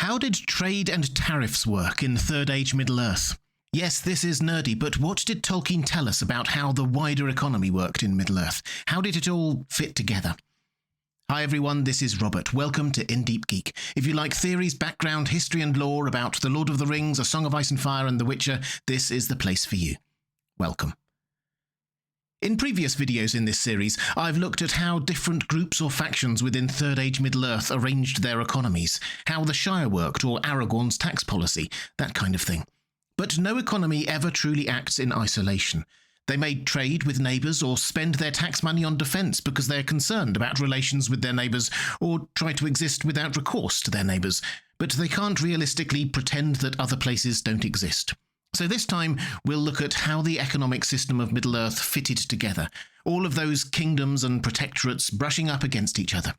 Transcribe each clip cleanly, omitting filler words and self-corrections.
How did trade and tariffs work in Third Age Middle-earth? Yes, this is nerdy, but what did Tolkien tell us about how the wider economy worked in Middle-earth? How did it all fit together? Hi everyone, this is Robert. Welcome to Deep Geek. If you like theories, background, history and lore about The Lord of the Rings, A Song of Ice and Fire and The Witcher, this is the place for you. Welcome. In previous videos in this series, I've looked at how different groups or factions within Third Age Middle-earth arranged their economies, how the Shire worked or Aragorn's tax policy, that kind of thing. But no economy ever truly acts in isolation. They may trade with neighbours or spend their tax money on defence because they're concerned about relations with their neighbours or try to exist without recourse to their neighbours, but they can't realistically pretend that other places don't exist. So this time, we'll look at how the economic system of Middle-earth fitted together, all of those kingdoms and protectorates brushing up against each other.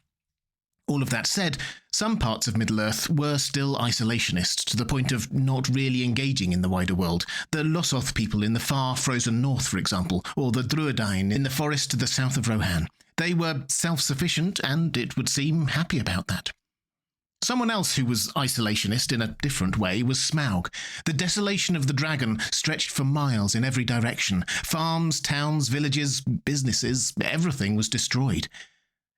All of that said, some parts of Middle-earth were still isolationist, to the point of not really engaging in the wider world. The Lossoth people in the far frozen north, for example, or the Druedain in the forest to the south of Rohan. They were self-sufficient and, it would seem, happy about that. Someone else who was isolationist in a different way was Smaug. The desolation of the dragon stretched for miles in every direction. Farms, towns, villages, businesses, everything was destroyed.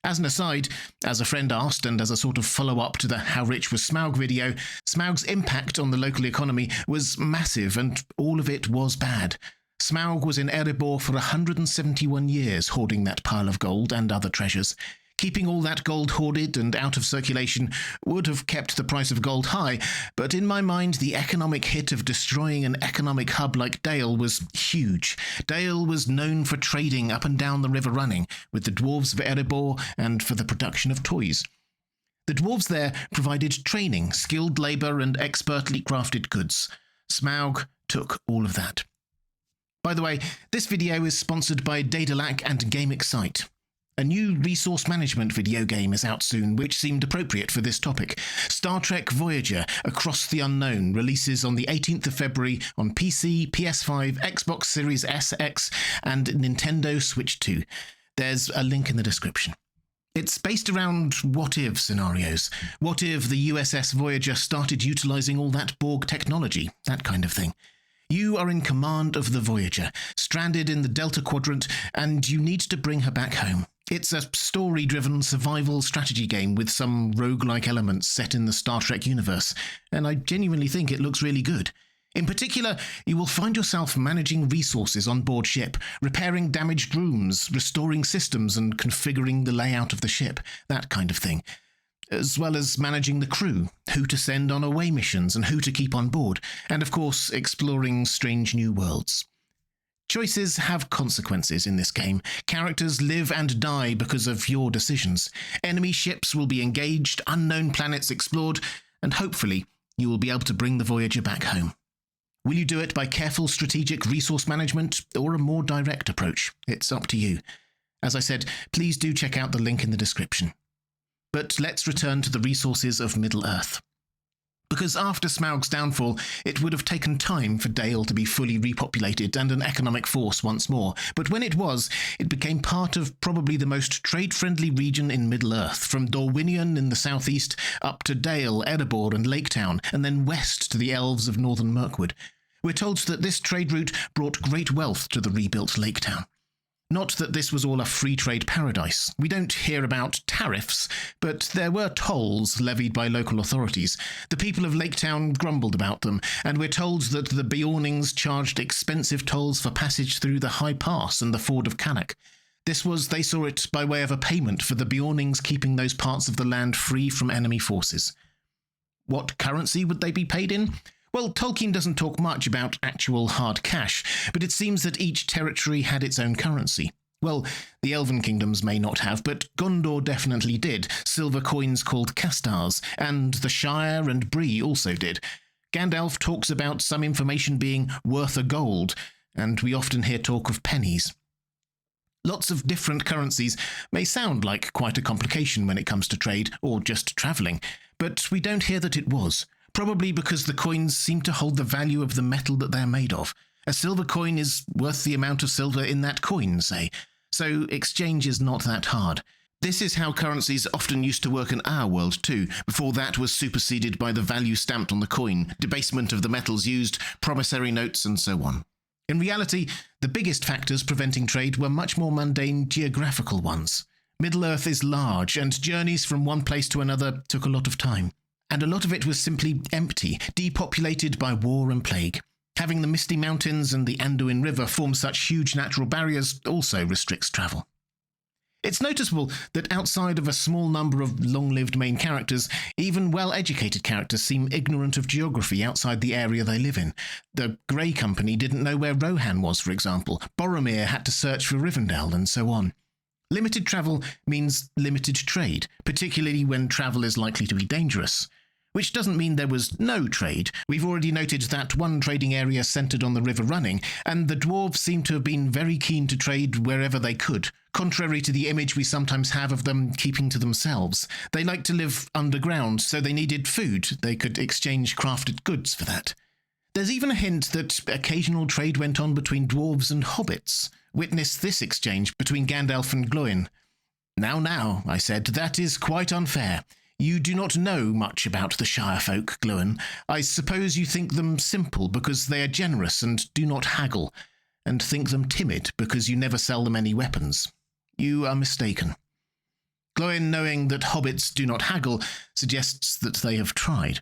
As an aside, as a friend asked, and as a sort of follow-up to the How Rich Was Smaug video, Smaug's impact on the local economy was massive, and all of it was bad. Smaug was in Erebor for 171 years, hoarding that pile of gold and other treasures. Keeping all that gold hoarded and out of circulation would have kept the price of gold high, but in my mind the economic hit of destroying an economic hub like Dale was huge. Dale was known for trading up and down the River Running with the dwarves of Erebor and for the production of toys. The dwarves there provided training, skilled labour and expertly crafted goods. Smaug took all of that. By the way, this video is sponsored by Daedalus and Game Excite. A new resource management video game is out soon, which seemed appropriate for this topic. Star Trek Voyager Across the Unknown releases on the 18th of February on PC, PS5, Xbox Series S, X, and Nintendo Switch 2. There's a link in the description. It's based around what-if scenarios. What if the USS Voyager started utilising all that Borg technology? That kind of thing. You are in command of the Voyager, stranded in the Delta Quadrant, and you need to bring her back home. It's a story-driven survival strategy game with some roguelike elements set in the Star Trek universe, and I genuinely think it looks really good. In particular, you will find yourself managing resources on board ship, repairing damaged rooms, restoring systems and configuring the layout of the ship, that kind of thing. As well as managing the crew, who to send on away missions and who to keep on board, and of course exploring strange new worlds. Choices have consequences in this game. Characters live and die because of your decisions. Enemy ships will be engaged, unknown planets explored, and hopefully you will be able to bring the Voyager back home. Will you do it by careful strategic resource management or a more direct approach? It's up to you. As I said, please do check out the link in the description. But let's return to the resources of Middle-earth. Because after Smaug's downfall, it would have taken time for Dale to be fully repopulated and an economic force once more, but when it was, it became part of probably the most trade-friendly region in Middle-earth, from Dorwinion in the southeast up to Dale, Erebor and Laketown, and then west to the elves of northern Mirkwood. We're told that this trade route brought great wealth to the rebuilt Laketown. Not that this was all a free trade paradise. We don't hear about tariffs, but there were tolls levied by local authorities. The people of Laketown grumbled about them, and we're told that the Beornings charged expensive tolls for passage through the High Pass and the Ford of Cannock. This was, they saw it, by way of a payment for the Beornings keeping those parts of the land free from enemy forces. What currency would they be paid in? Well, Tolkien doesn't talk much about actual hard cash, but it seems that each territory had its own currency. Well, the Elven kingdoms may not have, but Gondor definitely did, silver coins called castars, and the Shire and Bree also did. Gandalf talks about some information being worth a gold, and we often hear talk of pennies. Lots of different currencies may sound like quite a complication when it comes to trade, or just travelling, but we don't hear that it was. Probably because the coins seem to hold the value of the metal that they're made of. A silver coin is worth the amount of silver in that coin, say. So exchange is not that hard. This is how currencies often used to work in our world too, before that was superseded by the value stamped on the coin, debasement of the metals used, promissory notes, and so on. In reality, the biggest factors preventing trade were much more mundane geographical ones. Middle-earth is large, and journeys from one place to another took a lot of time. And a lot of it was simply empty, depopulated by war and plague. Having the Misty Mountains and the Anduin River form such huge natural barriers also restricts travel. It's noticeable that outside of a small number of long-lived main characters, even well-educated characters seem ignorant of geography outside the area they live in. The Grey Company didn't know where Rohan was, for example. Boromir had to search for Rivendell, and so on. Limited travel means limited trade, particularly when travel is likely to be dangerous. Which doesn't mean there was no trade. We've already noted that one trading area centred on the river running, and the dwarves seem to have been very keen to trade wherever they could, contrary to the image we sometimes have of them keeping to themselves. They liked to live underground, so they needed food. They could exchange crafted goods for that. There's even a hint that occasional trade went on between dwarves and hobbits. Witness this exchange between Gandalf and Glóin. Now, I said, that is quite unfair. You do not know much about the Shire folk, Glóin. I suppose you think them simple because they are generous and do not haggle, and think them timid because you never sell them any weapons. You are mistaken. Glóin, knowing that hobbits do not haggle, suggests that they have tried.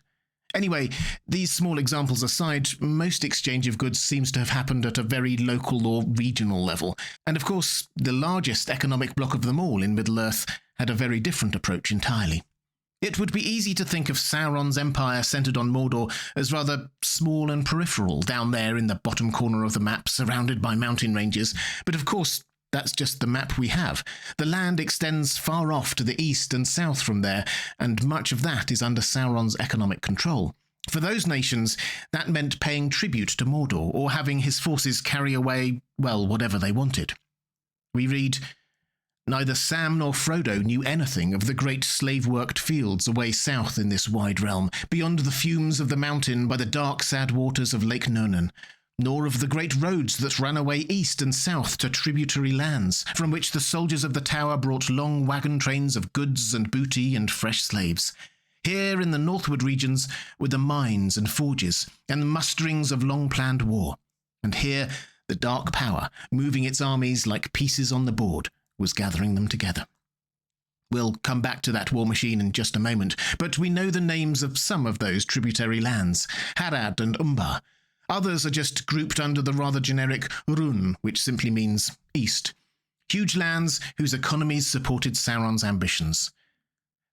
Anyway, these small examples aside, most exchange of goods seems to have happened at a very local or regional level, and of course, the largest economic block of them all in Middle-earth had a very different approach entirely. It would be easy to think of Sauron's empire centred on Mordor as rather small and peripheral down there in the bottom corner of the map, surrounded by mountain ranges, but of course that's just the map we have. The land extends far off to the east and south from there, and much of that is under Sauron's economic control. For those nations, that meant paying tribute to Mordor, or having his forces carry away, well, whatever they wanted. We read, "Neither Sam nor Frodo knew anything of the great slave-worked fields away south in this wide realm, beyond the fumes of the mountain by the dark, sad waters of Lake Nurnen, nor of the great roads that ran away east and south to tributary lands, from which the soldiers of the Tower brought long wagon trains of goods and booty and fresh slaves. Here in the northward regions were the mines and forges, and the musterings of long-planned war. And here the Dark Power, moving its armies like pieces on the board, was gathering them together." We'll come back to that war machine in just a moment, but we know the names of some of those tributary lands, Harad and Umbar. Others are just grouped under the rather generic Rún, which simply means east. Huge lands whose economies supported Sauron's ambitions.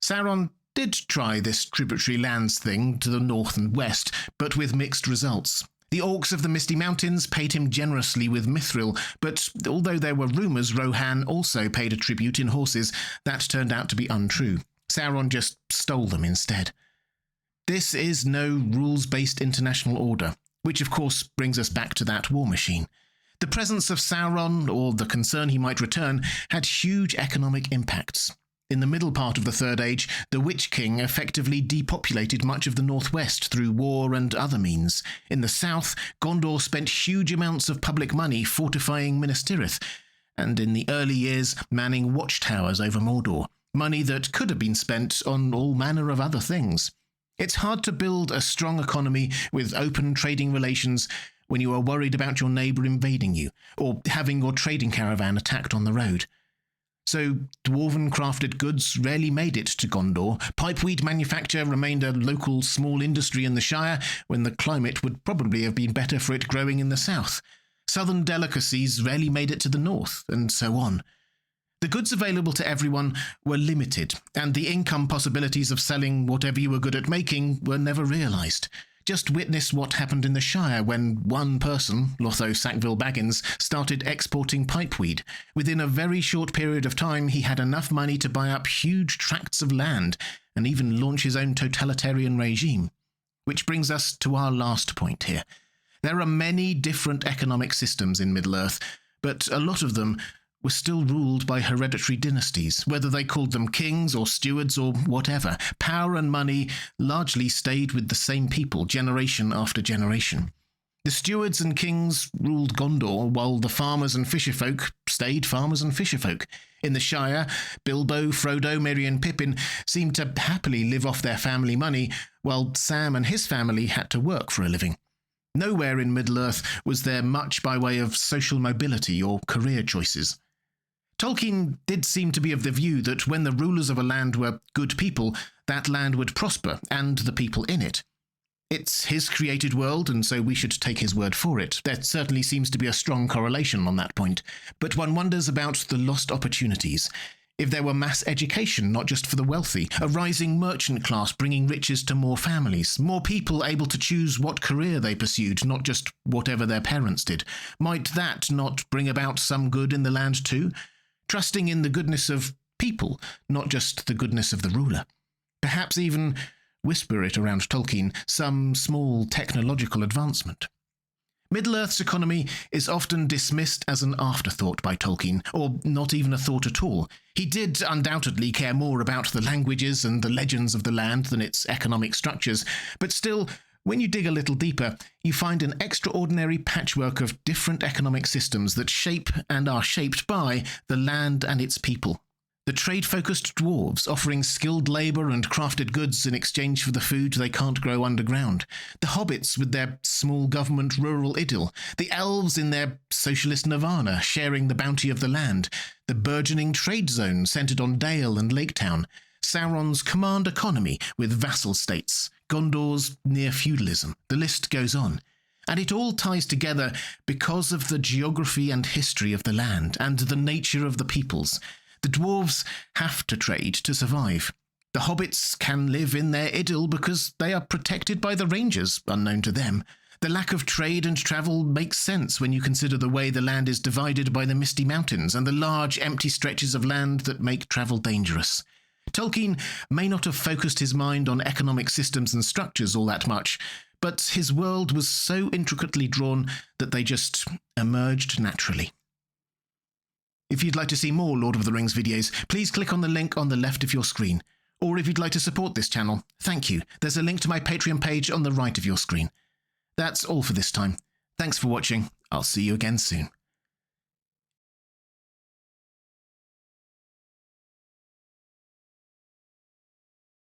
Sauron did try this tributary lands thing to the north and west, but with mixed results. The orcs of the Misty Mountains paid him generously with mithril, but although there were rumours Rohan also paid a tribute in horses, that turned out to be untrue. Sauron just stole them instead. This is no rules-based international order, which of course brings us back to that war machine. The presence of Sauron, or the concern he might return, had huge economic impacts. In the middle part of the Third Age, the Witch King effectively depopulated much of the northwest through war and other means. In the south, Gondor spent huge amounts of public money fortifying Minas Tirith, and in the early years manning watchtowers over Mordor, money that could have been spent on all manner of other things. It's hard to build a strong economy with open trading relations when you are worried about your neighbour invading you, or having your trading caravan attacked on the road. So dwarven crafted goods rarely made it to Gondor. Pipeweed manufacture remained a local small industry in the Shire, when the climate would probably have been better for it growing in the south. Southern delicacies rarely made it to the north, and so on. The goods available to everyone were limited, and the income possibilities of selling whatever you were good at making were never realised. Just witness what happened in the Shire when one person, Lotho Sackville Baggins, started exporting pipeweed. Within a very short period of time, he had enough money to buy up huge tracts of land and even launch his own totalitarian regime. Which brings us to our last point here. There are many different economic systems in Middle-earth, but a lot of them were still ruled by hereditary dynasties, whether they called them kings or stewards or whatever. Power and money largely stayed with the same people generation after generation. The stewards and kings ruled Gondor, while the farmers and fisherfolk stayed farmers and fisherfolk. In the Shire, Bilbo, Frodo, Merry and Pippin seemed to happily live off their family money, while Sam and his family had to work for a living. Nowhere in Middle-earth was there much by way of social mobility or career choices. Tolkien did seem to be of the view that when the rulers of a land were good people, that land would prosper, and the people in it. It's his created world, and so we should take his word for it. There certainly seems to be a strong correlation on that point. But one wonders about the lost opportunities. If there were mass education, not just for the wealthy, a rising merchant class bringing riches to more families, more people able to choose what career they pursued, not just whatever their parents did, might that not bring about some good in the land too? Trusting in the goodness of people, not just the goodness of the ruler. Perhaps even, whisper it around Tolkien, some small technological advancement. Middle-earth's economy is often dismissed as an afterthought by Tolkien, or not even a thought at all. He did undoubtedly care more about the languages and the legends of the land than its economic structures, but still, when you dig a little deeper, you find an extraordinary patchwork of different economic systems that shape and are shaped by the land and its people. The trade-focused dwarves offering skilled labour and crafted goods in exchange for the food they can't grow underground. The hobbits with their small government rural idyll. The elves in their socialist nirvana sharing the bounty of the land. The burgeoning trade zone centred on Dale and Laketown. Sauron's command economy with vassal states. Gondor's near-feudalism. The list goes on. And it all ties together because of the geography and history of the land and the nature of the peoples. The dwarves have to trade to survive. The hobbits can live in their idyll because they are protected by the rangers, unknown to them. The lack of trade and travel makes sense when you consider the way the land is divided by the misty mountains and the large empty stretches of land that make travel dangerous. Tolkien may not have focused his mind on economic systems and structures all that much, but his world was so intricately drawn that they just emerged naturally. If you'd like to see more Lord of the Rings videos, please click on the link on the left of your screen. Or if you'd like to support this channel, thank you. There's a link to my Patreon page on the right of your screen. That's all for this time. Thanks for watching. I'll see you again soon.